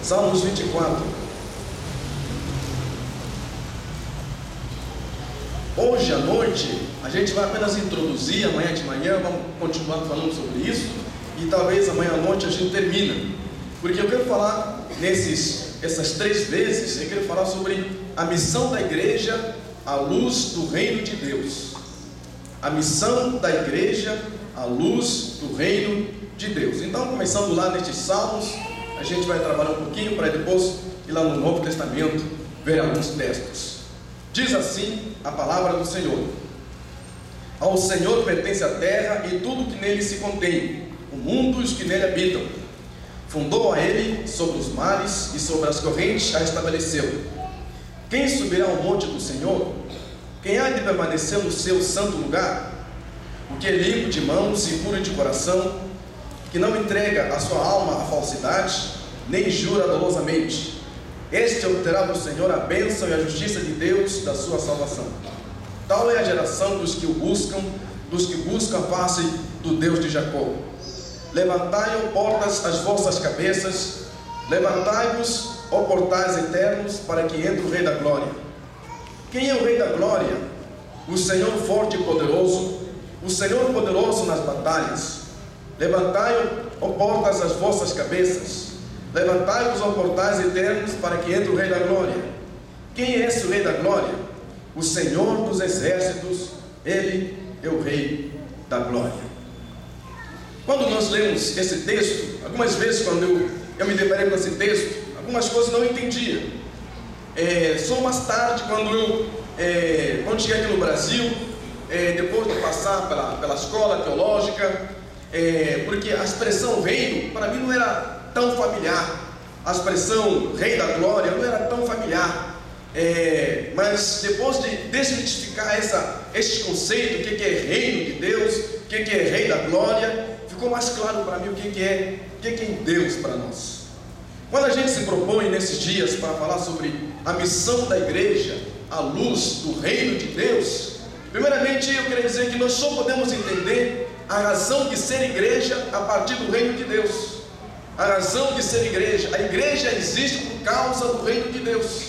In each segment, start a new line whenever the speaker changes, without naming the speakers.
Salmos 24. Hoje à noite, a gente vai apenas introduzir, amanhã de manhã vamos continuar falando sobre isso, e talvez amanhã à noite a gente termina, porque eu quero falar essas 3 vezes, eu quero falar sobre a missão da igreja à luz do reino de Deus. A missão da igreja à luz do reino de Deus. Então, começando lá nestes Salmos, a gente vai trabalhar um pouquinho para depois ir lá no Novo Testamento ver alguns textos. Diz assim a palavra do Senhor: ao Senhor pertence a terra e tudo que nele se contém, o mundo e os que nele habitam. Fundou a ele sobre os mares e sobre as correntes a estabeleceu. Quem subirá ao monte do Senhor? Quem há de permanecer no seu santo lugar? O que é limpo de mãos e puro de coração, que não entrega a sua alma à falsidade, nem jura dolosamente. Este obterá do Senhor a bênção e a justiça de Deus da sua salvação. Tal é a geração dos que o buscam, dos que buscam a face do Deus de Jacó. Levantai, ó portas, as vossas cabeças, levantai-vos, ó portais eternos, para que entre o Rei da Glória. Quem é o Rei da Glória? O Senhor forte e poderoso, o Senhor poderoso nas batalhas. Levantai, ó portas, as vossas cabeças, levantai-vos, ó portais eternos, para que entre o Rei da Glória. Quem é esse o Rei da Glória? O Senhor dos exércitos, Ele é o Rei da Glória. Quando nós lemos esse texto, algumas vezes quando eu me deparei com esse texto, algumas coisas não entendia. Só mais tarde, quando cheguei aqui no Brasil, depois de passar pela escola teológica, porque a expressão reino, para mim não era tão familiar. A expressão Rei da Glória não era tão familiar. Mas depois de desmistificar esse conceito, o que é reino de Deus, o que é Rei da Glória, ficou mais claro para mim o que é Deus para nós. Quando a gente se propõe nesses dias para falar sobre a missão da igreja à luz do reino de Deus, primeiramente eu queria dizer que nós só podemos entender a razão de ser igreja a partir do reino de Deus. A razão de ser igreja, a igreja existe por causa do reino de Deus.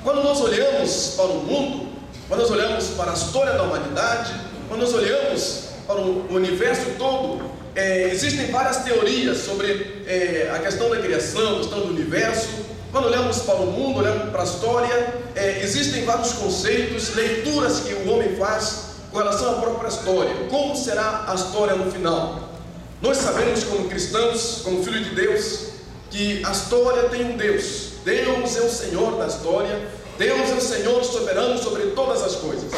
Quando nós olhamos para o mundo, quando nós olhamos para a história da humanidade, quando nós olhamos para o universo todo, existem várias teorias sobre a questão da criação, a questão do universo. Quando olhamos para o mundo, olhamos para a história, existem vários conceitos, leituras que o homem faz com relação à própria história. Como será a história no final? Nós sabemos, como cristãos, como filhos de Deus, que a história tem um Deus. Deus é o Senhor da história. Deus é o Senhor soberano sobre todas as coisas.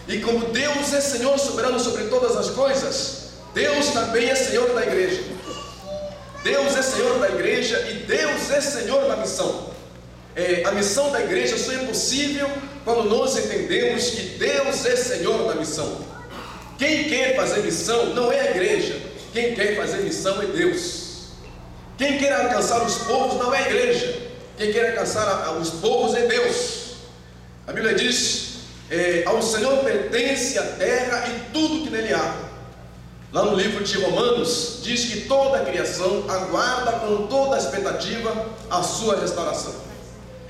E como Deus é Senhor soberano sobre todas as coisas, Deus também é Senhor da igreja. Deus é Senhor da igreja e Deus é Senhor da missão. A missão da igreja só é possível quando nós entendemos que Deus é Senhor da missão. Quem quer fazer missão não é a igreja. Quem quer fazer missão é Deus. Quem quer alcançar os povos não é a igreja. Quem quer alcançar os povos é Deus. A Bíblia diz: ao Senhor pertence a terra e tudo que nele há. Lá no livro de Romanos diz que toda a criação aguarda com toda a expectativa a sua restauração.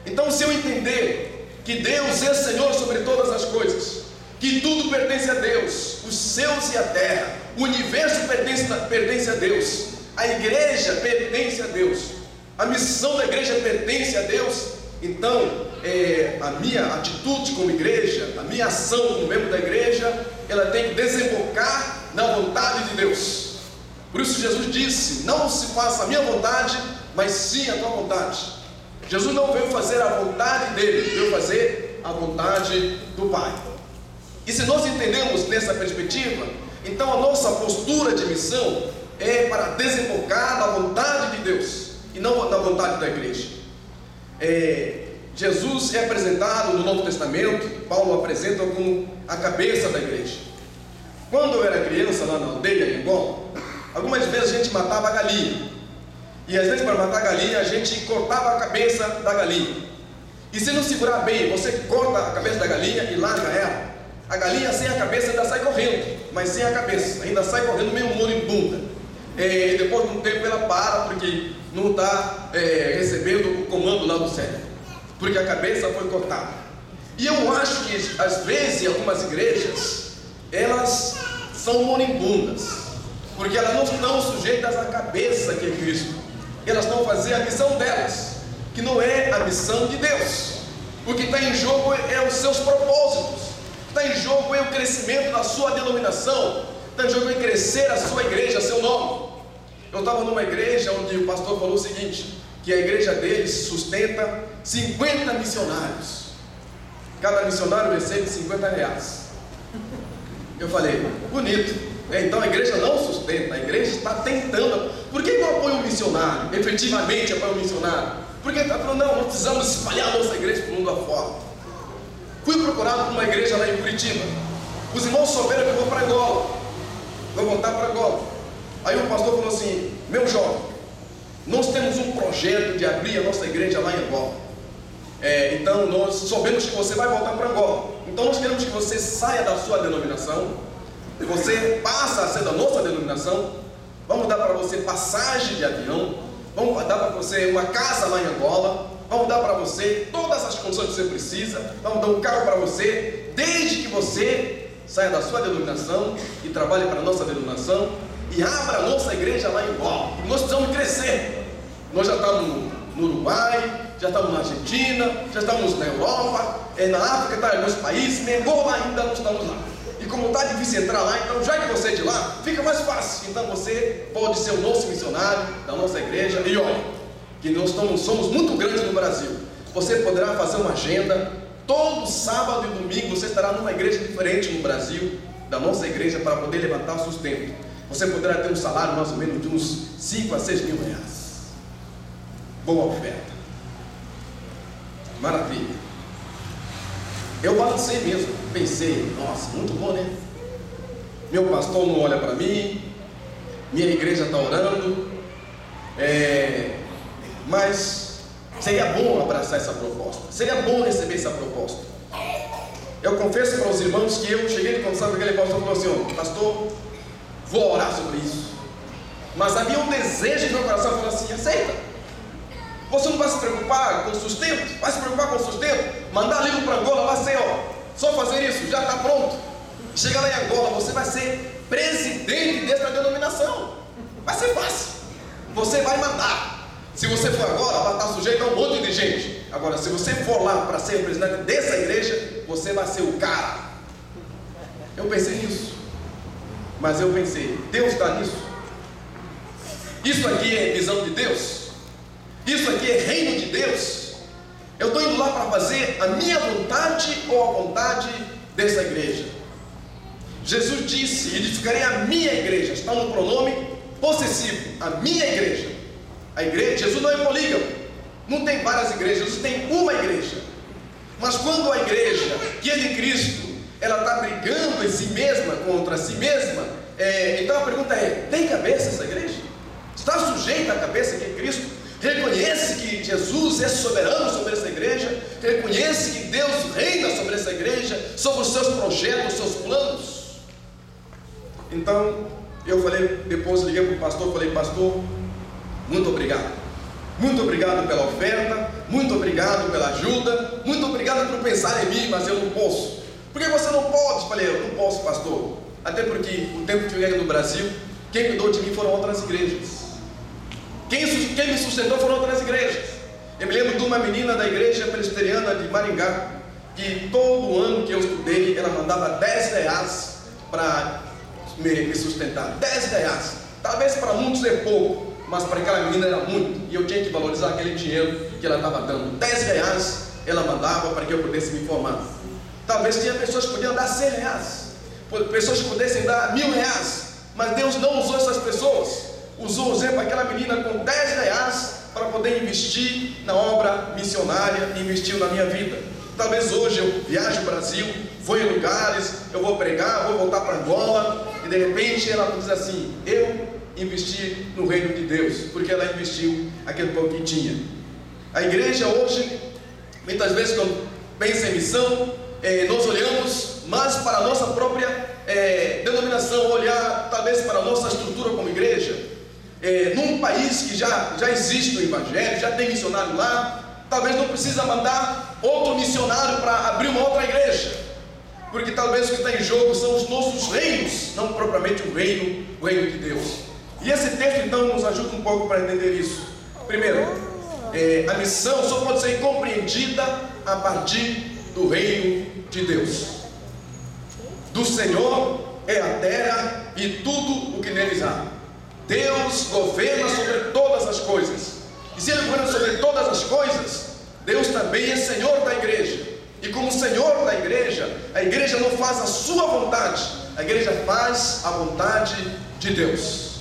Então, se eu entender que Deus é Senhor sobre todas as coisas, que tudo pertence a Deus, os céus e a terra, o universo pertence a Deus, a igreja pertence a Deus, a missão da igreja pertence a Deus, então a minha atitude como igreja, a minha ação como membro da igreja, ela tem que desembocar na vontade de Deus. Por isso Jesus disse: não se faça a minha vontade, mas sim a tua vontade. Jesus não veio fazer a vontade dele, veio fazer a vontade do Pai. E se nós entendemos nessa perspectiva, então a nossa postura de missão é para desembocar na vontade de Deus e não na vontade da igreja. Jesus é apresentado no Novo Testamento, Paulo apresenta como a cabeça da igreja. Quando eu era criança lá na aldeia, em Angola, algumas vezes a gente matava a galinha. E às vezes, para matar a galinha, a gente cortava a cabeça da galinha. E se não segurar bem, você corta a cabeça da galinha e larga ela. A galinha sem a cabeça ainda sai correndo, mas sem a cabeça ainda sai correndo meio moribunda. E depois de um tempo ela para, porque não está recebendo o comando lá do cérebro, porque a cabeça foi cortada. E eu acho que às vezes algumas igrejas, elas são moribundas, porque elas não estão sujeitas à cabeça que é Cristo. Elas estão fazendo a missão delas, que não é a missão de Deus. O que está em jogo é os seus propósitos, o que está em jogo é o crescimento da sua denominação, está em jogo é crescer a sua igreja, seu nome. Eu estava numa igreja onde o pastor falou o seguinte, que a igreja deles sustenta 50 missionários. Cada missionário recebe 50 reais. Eu falei, bonito. Então a igreja não sustenta, a igreja está tentando. Por que não apoia o missionário? Efetivamente apoia o missionário. Porque está falando, não, nós precisamos espalhar a nossa igreja para o mundo afora. Fui procurado por uma igreja lá em Curitiba. Os irmãos souberam que eu vou para Angola. Vou voltar para Angola. Aí o pastor falou assim, meu jovem, nós temos um projeto de abrir a nossa igreja lá em Angola. Então nós soubemos que você vai voltar para Angola. Então nós queremos que você saia da sua denominação, você passa a ser da nossa denominação. Vamos dar para você passagem de avião, vamos dar para você uma casa lá em Angola, vamos dar para você todas as condições que você precisa, vamos dar um carro para você, desde que você saia da sua denominação e trabalhe para a nossa denominação e abra a nossa igreja lá em Angola. Nós precisamos crescer. Nós já estamos no Uruguai, já estamos na Argentina, já estamos na Europa, na África, está em alguns países, em Angola ainda não estamos lá. E como está difícil entrar lá, então já que você é de lá, fica mais fácil. Então você pode ser o nosso missionário da nossa igreja. E olha, que nós somos muito grandes no Brasil. Você poderá fazer uma agenda, todo sábado e domingo você estará numa igreja diferente no Brasil, da nossa igreja, para poder levantar o sustento. Você poderá ter um salário mais ou menos de uns 5 a 6 mil reais. Boa oferta. Maravilha. Eu balancei mesmo, pensei, nossa, muito bom, né? Meu pastor não olha para mim, minha igreja está orando, mas seria bom abraçar essa proposta, seria bom receber essa proposta. Eu confesso para os irmãos que eu cheguei de conversar com aquele pastor e falou assim, pastor, vou orar sobre isso. Mas havia um desejo no meu coração, falou assim, aceita. Você não vai se preocupar com o sustento? Vai se preocupar com o sustento? Mandar livro para Angola, vai ser, só fazer isso, já está pronto. Chega lá em Angola, você vai ser presidente dessa denominação. Vai ser fácil. Você vai mandar. Se você for agora, vai estar sujeito a um monte de gente. Agora, se você for lá para ser presidente dessa igreja, você vai ser o cara. Eu pensei nisso. Mas eu pensei, Deus está nisso? Isso aqui é visão de Deus? Isso aqui é reino de Deus? Eu estou indo lá para fazer a minha vontade ou a vontade dessa igreja? Jesus disse, edificarei a minha igreja. Está no pronome possessivo, a minha igreja. A igreja, Jesus não é polígamo, não tem várias igrejas, Jesus tem uma igreja. Mas quando a igreja, que é de Cristo, ela está brigando em si mesma, contra si mesma, então a pergunta é, tem cabeça essa igreja? Está sujeita à cabeça que é Cristo? Reconhece que Jesus é soberano sobre essa igreja? Reconhece que Deus reina sobre essa igreja, sobre os seus projetos, os seus planos? Então, eu falei, depois liguei para o pastor, falei, pastor, muito obrigado. Muito obrigado pela oferta, muito obrigado pela ajuda, muito obrigado por pensar em mim, mas eu não posso. Por que você não pode? Falei, eu não posso, pastor. Até porque o tempo que eu cheguei no Brasil, quem cuidou de mim foram outras igrejas. Quem me sustentou foram outras igrejas. Eu me lembro de uma menina da igreja presbiteriana de Maringá, que todo ano que eu estudei, ela mandava 10 reais para me sustentar. 10 reais. Talvez para muitos é pouco, mas para aquela menina era muito. E eu tinha que valorizar aquele dinheiro que ela estava dando. 10 reais ela mandava para que eu pudesse me formar. Talvez tinha pessoas que podiam dar 100 reais. Pessoas que pudessem dar 1.000 reais. Mas Deus não usou essas pessoas. Usou, por exemplo, aquela menina com 10 reais para poder investir na obra missionária e investiu na minha vida. Talvez hoje eu viaje o Brasil, vou em lugares, eu vou pregar, vou voltar para Angola e de repente ela diz assim, eu investi no reino de Deus, porque ela investiu aquele pouco que tinha. A igreja hoje, muitas vezes quando pensa em missão, nós olhamos mais para a nossa própria denominação, olhar talvez para a nossa estrutura como igreja. Num país país que já existe o Evangelho, já tem missionário lá, talvez não precisa mandar outro missionário para abrir uma outra igreja, porque talvez o que está em jogo são os nossos reinos, não propriamente o reino de Deus. E esse texto então nos ajuda um pouco para entender isso. Primeiro, a missão só pode ser compreendida a partir do reino de Deus. Do Senhor é a terra e tudo o que neles há. Deus governa sobre todas as coisas. E se Ele governa sobre todas as coisas, Deus também é Senhor da igreja. E como Senhor da igreja, a igreja não faz a sua vontade, a igreja faz a vontade de Deus.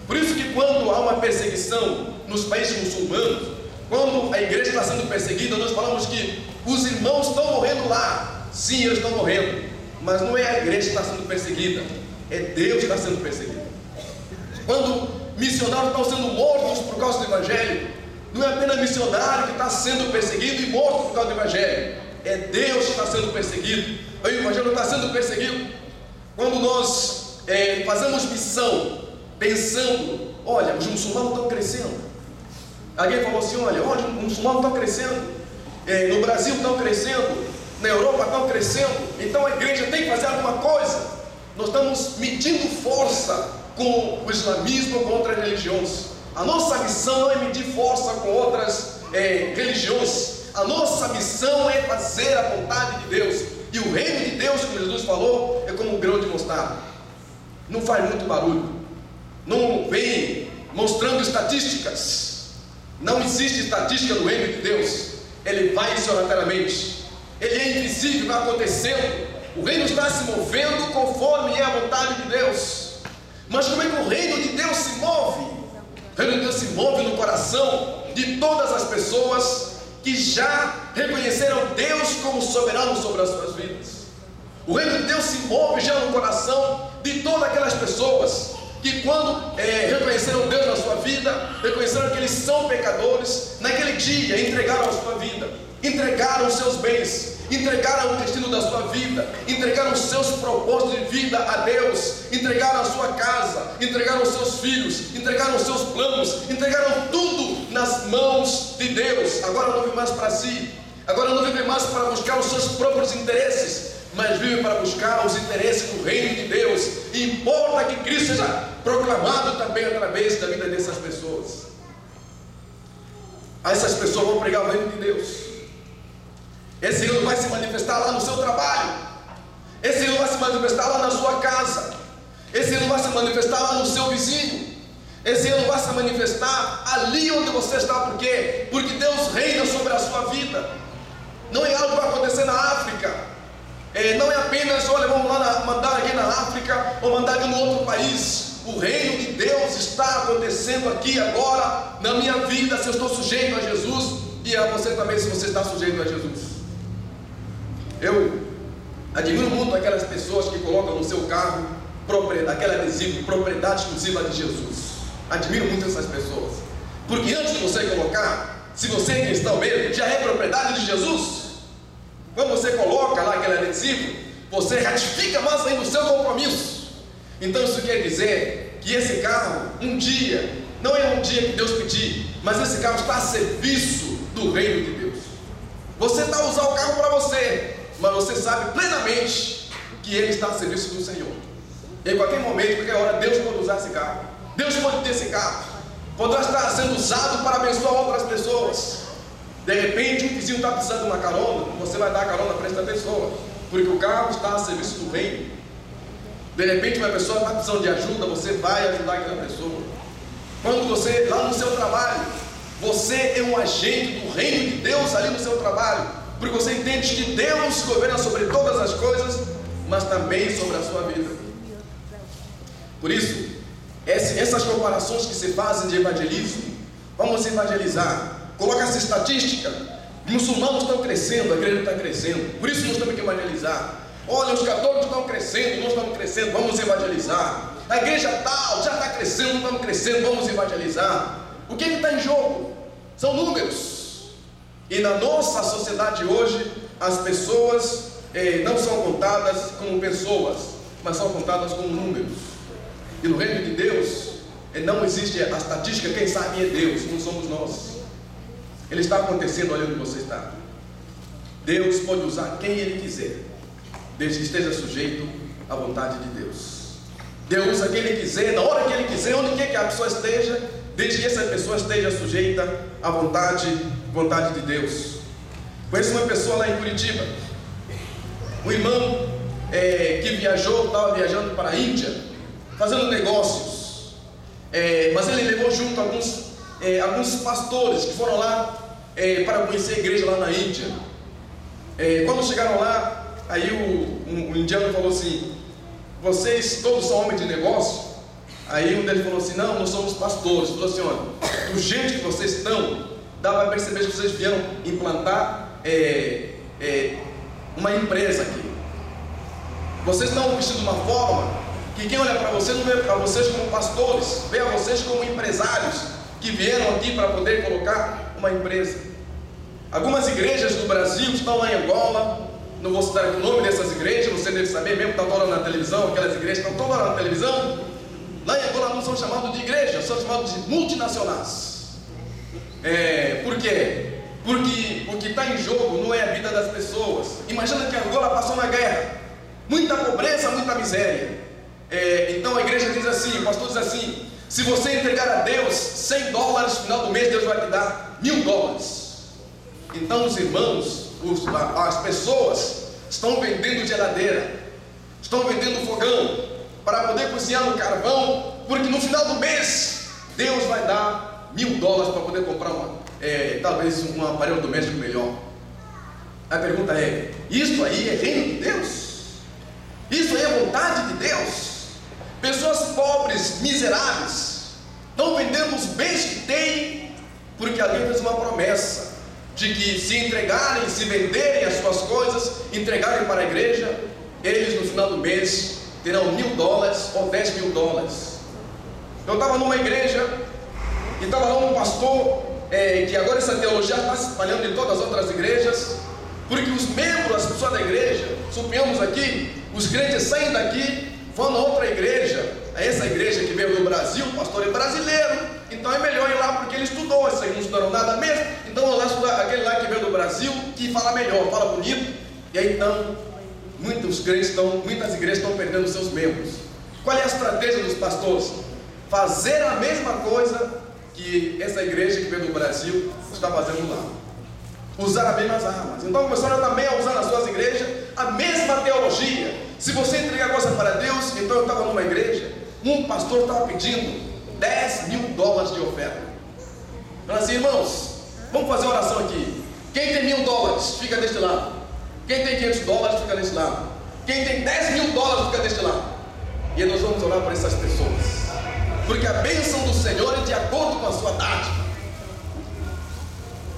Por isso que quando há uma perseguição nos países muçulmanos, quando a igreja está sendo perseguida, nós falamos que os irmãos estão morrendo lá. Sim, eles estão morrendo, mas não é a igreja que está sendo perseguida, é Deus que está sendo perseguido. Quando missionários estão sendo mortos por causa do Evangelho, não é apenas missionário que está sendo perseguido e morto por causa do Evangelho, é Deus que está sendo perseguido. O Evangelho está sendo perseguido. Quando nós fazemos missão, pensando, olha, os muçulmanos estão crescendo. Alguém falou assim, olha, os muçulmanos estão crescendo, no Brasil estão crescendo, na Europa estão crescendo, então a igreja tem que fazer alguma coisa. Nós estamos medindo força com o islamismo, com outras religiões. A nossa missão não é medir força com outras religiões. A nossa missão é fazer a vontade de Deus. E o reino de Deus, como Jesus falou, é como um grão de mostarda. Não faz muito barulho, não vem mostrando estatísticas. Não existe estatística no reino de Deus. Ele vai sorrateiramente, ele é invisível, vai acontecendo. O reino está se movendo conforme é a vontade de Deus. Mas como é que o reino de Deus se move? O reino de Deus se move no coração de todas as pessoas que já reconheceram Deus como soberano sobre as suas vidas. O reino de Deus se move já no coração de todas aquelas pessoas que quando reconheceram Deus na sua vida, reconheceram que eles são pecadores, naquele dia entregaram a sua vida, entregaram os seus bens, entregaram o destino da sua vida, entregaram os seus propósitos de vida a Deus, entregaram a sua casa, entregaram os seus filhos, entregaram os seus planos, entregaram tudo nas mãos de Deus. Agora não vivem mais para si, agora não vivem mais para buscar os seus próprios interesses, mas vivem para buscar os interesses do reino de Deus. E importa que Cristo seja proclamado também através da vida dessas pessoas. Essas pessoas vão pregar o reino de Deus. Esse reino vai se manifestar lá no seu trabalho, esse reino vai se manifestar lá na sua casa, esse reino vai se manifestar lá no seu vizinho, esse reino vai se manifestar ali onde você está. Por quê? Porque Deus reina sobre a sua vida. Não é algo que vai acontecer na África. Não é apenas, olha, vamos lá mandar alguém na África ou mandar alguém no outro país. O reino de Deus está acontecendo aqui agora na minha vida, se eu estou sujeito a Jesus, e a você também, se você está sujeito a Jesus. Eu admiro muito aquelas pessoas que colocam no seu carro aquele adesivo, propriedade exclusiva de Jesus. Admiro muito essas pessoas, porque antes de você colocar, se você é cristão mesmo, já é propriedade de Jesus. Quando você coloca lá aquele adesivo, você ratifica mais ainda o seu compromisso. Então isso quer dizer que esse carro, um dia, não é um dia que Deus pedir, mas esse carro está a serviço do reino de Deus. Você está a usar o carro para você, mas você sabe plenamente que ele está a serviço do Senhor. E em qualquer momento, qualquer hora, Deus pode usar esse carro, Deus pode ter esse carro, poderá estar sendo usado para abençoar outras pessoas. De repente, um vizinho está precisando de uma carona, você vai dar a carona para essa pessoa, porque o carro está a serviço do reino. De repente, uma pessoa está precisando de ajuda, você vai ajudar aquela pessoa. Quando você, lá no seu trabalho, você é um agente do reino de Deus ali no seu trabalho, porque você entende que Deus governa sobre todas as coisas, mas também sobre a sua vida. Por isso, essas comparações que se fazem de evangelismo, vamos evangelizar. Coloca essa estatística, muçulmanos estão crescendo, a igreja está crescendo, por isso nós temos que evangelizar. Olha, os católicos estão crescendo, nós estamos crescendo, vamos evangelizar. A igreja tal já está crescendo, nós estamos crescendo, vamos evangelizar. O que está em jogo? São números. E na nossa sociedade hoje, as pessoas não são contadas como pessoas, mas são contadas como números. E no reino de Deus, não existe a estatística, quem sabe é Deus, não somos nós. Ele está acontecendo ali onde você está. Deus pode usar quem Ele quiser, desde que esteja sujeito à vontade de Deus. Deus usa quem Ele quiser, na hora que Ele quiser, onde quer que a pessoa esteja, desde que essa pessoa esteja sujeita à vontade de Deus. Conheço uma pessoa lá em Curitiba, um irmão que estava viajando para a Índia, fazendo negócios, mas ele levou junto alguns pastores que foram lá para conhecer a igreja lá na Índia. Quando chegaram lá, aí o indiano falou assim: vocês todos são homens de negócio? Aí um deles falou assim: não, nós somos pastores. Falou assim: olha, do jeito que vocês estão, dá para perceber que vocês vieram implantar uma empresa aqui. Vocês estão vestindo de uma forma que quem olha para vocês não vê para vocês como pastores, vê a vocês como empresários que vieram aqui para poder colocar uma empresa. Algumas igrejas do Brasil estão lá em Angola, não vou citar aqui o nome dessas igrejas, você deve saber mesmo, está toda na televisão, aquelas igrejas estão todas na televisão. Lá em Angola não são chamados de igrejas, são chamados de multinacionais. Por quê? Porque o que está em jogo não é a vida das pessoas. Imagina que Angola passou na guerra, muita pobreza, muita miséria. Então a igreja diz assim, o pastor diz assim: se você entregar a Deus $100, no final do mês Deus vai te dar $1.000. Então os irmãos, as pessoas estão vendendo geladeira, estão vendendo fogão para poder cozinhar no carvão, porque no final do mês Deus vai dar $1.000 para poder comprar talvez um aparelho doméstico melhor. A pergunta é: isso aí é reino de Deus? Isso aí é vontade de Deus? Pessoas pobres, miseráveis, estão vendendo os bens que têm, porque alguém fez uma promessa de que se entregarem, se venderem as suas coisas, entregarem para a igreja, eles no final do mês terão $1.000 ou $10.000. Eu estava numa igreja e estava lá um pastor, que agora essa teologia está se espalhando em todas as outras igrejas, porque os membros, as pessoas da igreja, suponhamos aqui, os crentes saem daqui, vão a outra igreja, essa igreja que veio do Brasil, o pastor é brasileiro, então é melhor ir lá porque ele estudou, esses aí não estudaram nada mesmo, então vão lá estudar aquele lá que veio do Brasil, que fala melhor, fala bonito, e aí então muitas igrejas estão perdendo seus membros. Qual é a estratégia dos pastores? Fazer a mesma coisa que essa igreja que veio do Brasil está fazendo lá, usar as mesmas armas. Então começaram também a usar nas suas igrejas a mesma teologia. Se você entregar coisa para Deus, então eu estava numa igreja, um pastor estava pedindo $10.000 de oferta. Falei assim: irmãos, vamos fazer uma oração aqui. Quem tem $1.000 fica deste lado, quem tem $500 fica deste lado, quem tem $10.000 fica deste lado. E nós vamos orar por essas pessoas, porque a bênção do Senhor é de acordo com a sua dádiva.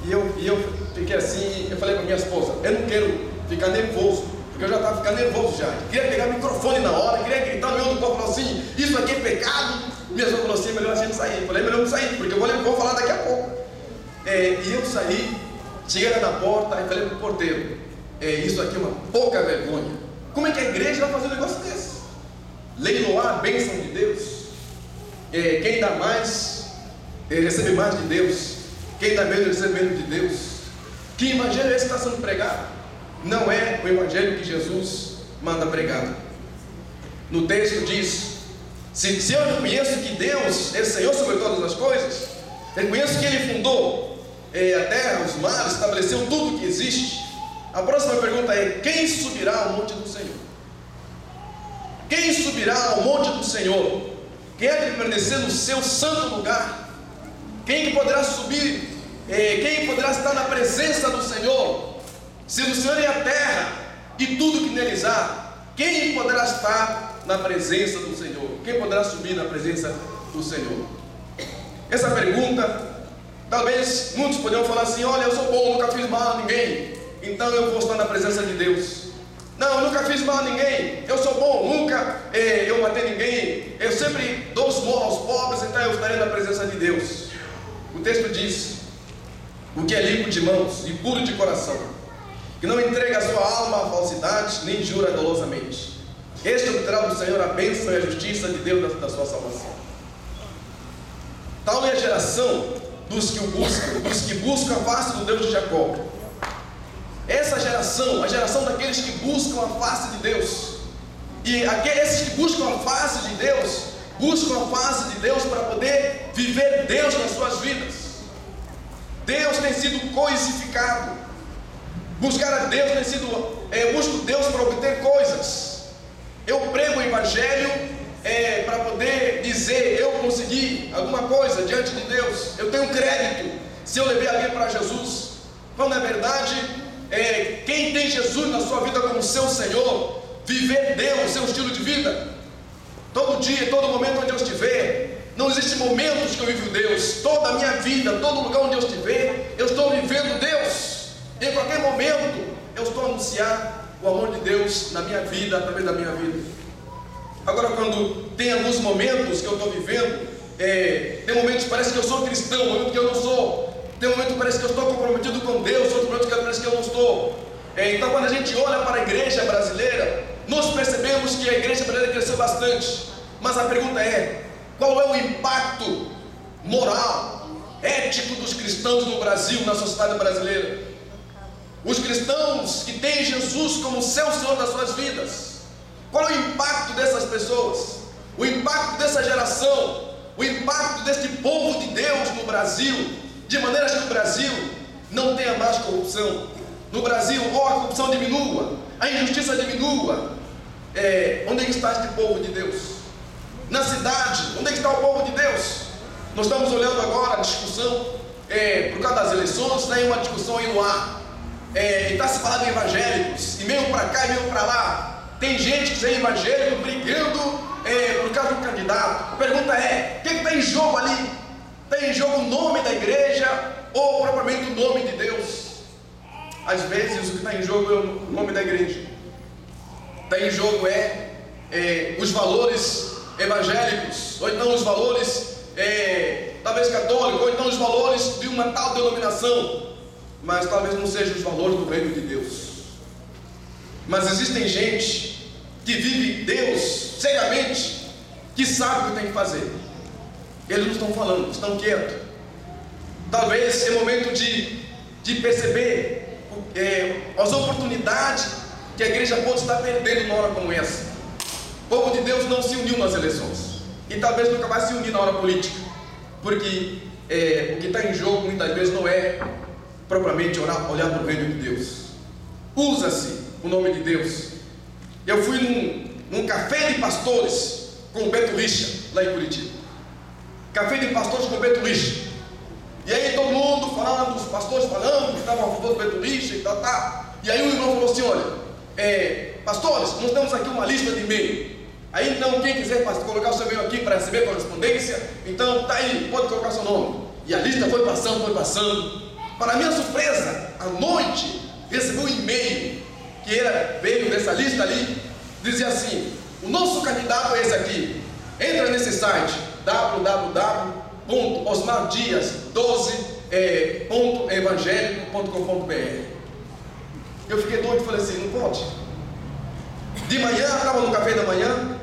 E eu fiquei assim, eu falei para minha esposa: eu não quero ficar nervoso, porque eu já estava ficando nervoso já. Queria pegar o microfone na hora, queria gritar no meu do corpo, falou assim: isso aqui é pecado. Minha esposa falou assim: é melhor a gente sair. Eu falei: é melhor não sair, porque eu vou falar daqui a pouco. E eu saí, cheguei lá na porta e falei para o porteiro: isso aqui é uma pouca vergonha. Como é que a igreja vai fazer um negócio desse? Leiloar a bênção de Deus. Quem dá mais, recebe mais de Deus. Quem dá menos, recebe menos de Deus. Que evangelho é esse que está sendo pregado? Não é o evangelho que Jesus manda pregar. No texto diz: se eu reconheço que Deus é Senhor sobre todas as coisas, reconheço que Ele fundou a terra, os mares, estabeleceu tudo que existe, a próxima pergunta é: quem subirá ao monte do Senhor? Quem subirá ao monte do Senhor? Quem é que permanecer no seu santo lugar? Quem que poderá subir? Quem poderá estar na presença do Senhor? Se o Senhor é a terra e tudo que neles há, quem poderá estar na presença do Senhor? Quem poderá subir na presença do Senhor? Essa pergunta, talvez muitos poderiam falar assim: olha, eu sou bom, nunca fiz mal a ninguém, então eu vou estar na presença de Deus. Não, eu nunca fiz mal a ninguém, eu sou bom, nunca eu matei ninguém, eu sempre dou esmola aos pobres, então eu estarei na presença de Deus. O texto diz: o que é limpo de mãos e puro de coração, que não entrega a sua alma à falsidade, nem jura dolosamente, este obterá do Senhor a bênção e a justiça de Deus da sua salvação. Tal é a geração dos que buscam a face do Deus de Jacó. Essa geração, a geração daqueles que buscam a face de Deus. E esses que buscam a face de Deus, buscam a face de Deus para poder viver Deus nas suas vidas. Deus tem sido coisificado. Buscar a Deus tem sido, busco Deus para obter coisas. Eu prego o Evangelho para poder dizer, eu consegui alguma coisa diante de Deus. Eu tenho crédito se eu levei alguém para Jesus. Quando na verdade, quem tem Jesus na sua vida como seu Senhor, viver Deus, seu estilo de vida, todo dia, todo momento onde eu estiver, não existe momentos que eu vivo Deus, toda a minha vida, todo lugar onde eu estiver, eu estou vivendo Deus. Em qualquer momento, eu estou a anunciar o amor de Deus na minha vida, através da minha vida. Agora, quando tem alguns momentos que eu estou vivendo, tem momentos que parece que eu sou cristão, momentos que eu não sou, tem momentos que parece que eu estou comprometido com Deus, outros momentos que parece que eu não estou. Então, quando a gente olha para a igreja brasileira, nós percebemos que a igreja brasileira cresceu bastante, mas a pergunta é: qual é o impacto moral, ético dos cristãos no Brasil, na sociedade brasileira? Os cristãos que têm Jesus como seu Senhor das suas vidas, qual é o impacto dessas pessoas? O impacto dessa geração, o impacto deste povo de Deus no Brasil, de maneira que o Brasil não tenha mais corrupção, no Brasil ou a corrupção diminua, a injustiça diminua. Onde é que está este povo de Deus? Na cidade, onde é que está o povo de Deus? Nós estamos olhando agora a discussão, por causa das eleições, está aí uma discussão aí no ar, e está se falando de evangélicos, e meio para cá e meio para lá, tem gente que é evangélico brigando por causa do candidato. A pergunta é: o que está em jogo ali? Está em jogo o nome da igreja ou propriamente o nome de Deus? Às vezes o que está em jogo é o nome da igreja. Está em jogo os valores evangélicos, ou então os valores talvez católicos, ou então os valores de uma tal denominação, mas talvez não sejam os valores do reino de Deus. Mas existem gente que vive Deus seriamente, que sabe o que tem que fazer. Eles não estão falando, estão quietos. Talvez é momento de perceber as oportunidades que a igreja pode estar perdendo numa hora como essa. O povo de Deus não se uniu nas eleições, e talvez nunca vai se unir na hora política, porque o que está em jogo muitas vezes não é propriamente olhar para o reino de Deus. Usa-se o nome de Deus. Eu fui num café de pastores com o Beto Richa, lá em Curitiba. Café de pastores com o Beto Richa. E aí todo mundo falando, os pastores falando que estavam a favor do Beto Richa e tal. E aí o irmão falou assim: olha, pastores, nós temos aqui uma lista de e-mail. Aí então quem quiser colocar o seu e-mail aqui para receber correspondência, então tá aí, pode colocar seu nome. E a lista foi passando. Para minha surpresa, à noite recebi um e-mail que veio dessa lista ali, dizia assim: o nosso candidato é esse aqui, entra nesse site www.osmardias12.evangelico.com.br. Eu fiquei doido e falei assim: não pode. De manhã, eu estava no café da manhã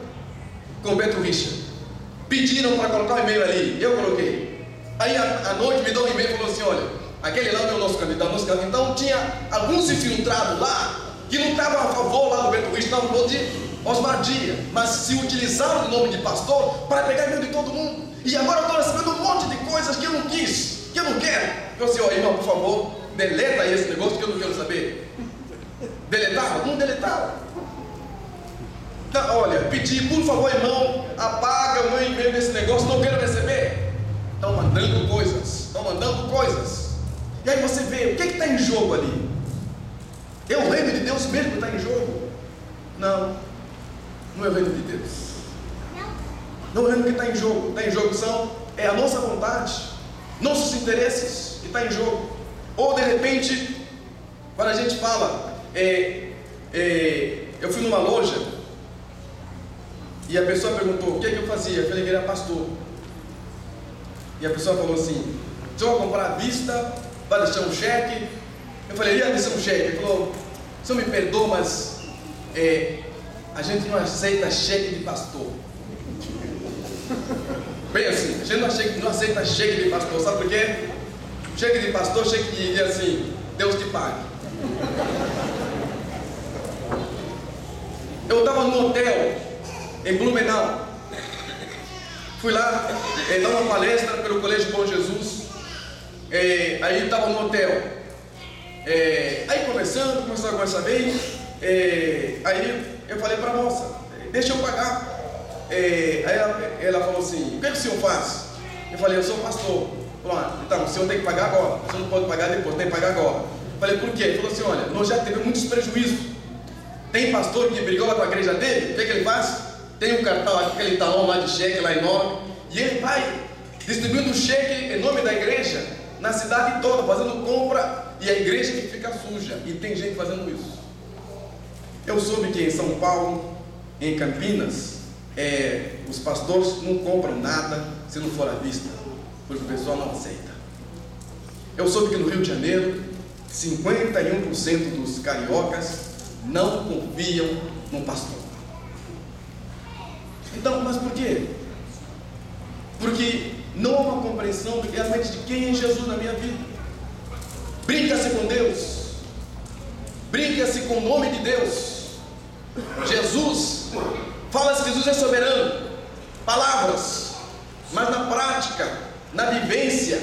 com o Beto Richa, pediram para colocar o e-mail ali, eu coloquei. Aí à noite me deu um e-mail e falou assim: olha, aquele lá não é o nosso candidato. Então tinha alguns infiltrados lá que não estavam a favor lá do Beto Richa, estavam a favor de Osmar Dias, mas se utilizaram o nome de pastor para pegar medo de todo mundo. E agora eu estou recebendo um monte de coisas que eu não quis, que eu não quero. Eu disse: ó, irmão, por favor, deleta esse negócio que eu não quero saber. Deletaram? Não deletaram. Então, olha, pedi, por favor, irmão, apaga o meu e-mail desse negócio, não quero receber. Estão mandando coisas. E aí você vê, o que está em jogo ali? É o reino de Deus mesmo que está em jogo? Não é o reino de Deus. Não é o reino que está em jogo. Está em jogo é a nossa vontade, nossos interesses que está em jogo. Ou de repente, quando a gente fala, eu fui numa loja e a pessoa perguntou o que eu fazia. Eu falei que era pastor. E a pessoa falou assim: se eu vou comprar à vista, vai deixar um cheque? Eu falei: ia deixar um cheque. Ele falou: o senhor me perdoa, mas a gente não aceita cheque de pastor. Bem assim, a gente não aceita cheque de pastor, sabe por quê? Cheque de pastor, cheque de assim, Deus te pague. Eu estava num hotel em Blumenau. Fui lá dar uma palestra pelo Colégio Bom Jesus. Aí estava no hotel. Aí começando a conversar bem. Aí eu falei para a moça, deixa eu pagar. Aí ela falou assim, o que o senhor faz? Eu falei, eu sou pastor. Falou, então o senhor tem que pagar agora. Você não pode pagar depois, tem que pagar agora. Eu falei, por quê? Ele falou assim, olha, nós já tivemos muitos prejuízos. Tem pastor que brigou lá com a igreja dele, o que ele faz? Tem um cartão aqui, aquele talão lá de cheque lá enorme, e ele vai distribuindo cheque em nome da igreja na cidade toda, fazendo compra, e a igreja que fica suja, e tem gente fazendo isso. Eu soube que em São Paulo, em Campinas, os pastores não compram nada se não for à vista, porque o pessoal não aceita. Eu soube que no Rio de Janeiro, 51% dos cariocas não confiam no pastor. Então, mas por quê? Porque não há uma compreensão realmente de quem é Jesus na minha vida. Brinca-se com Deus, brinca-se com o nome de Deus. Jesus, fala-se que Jesus é soberano, palavras, mas na prática, na vivência,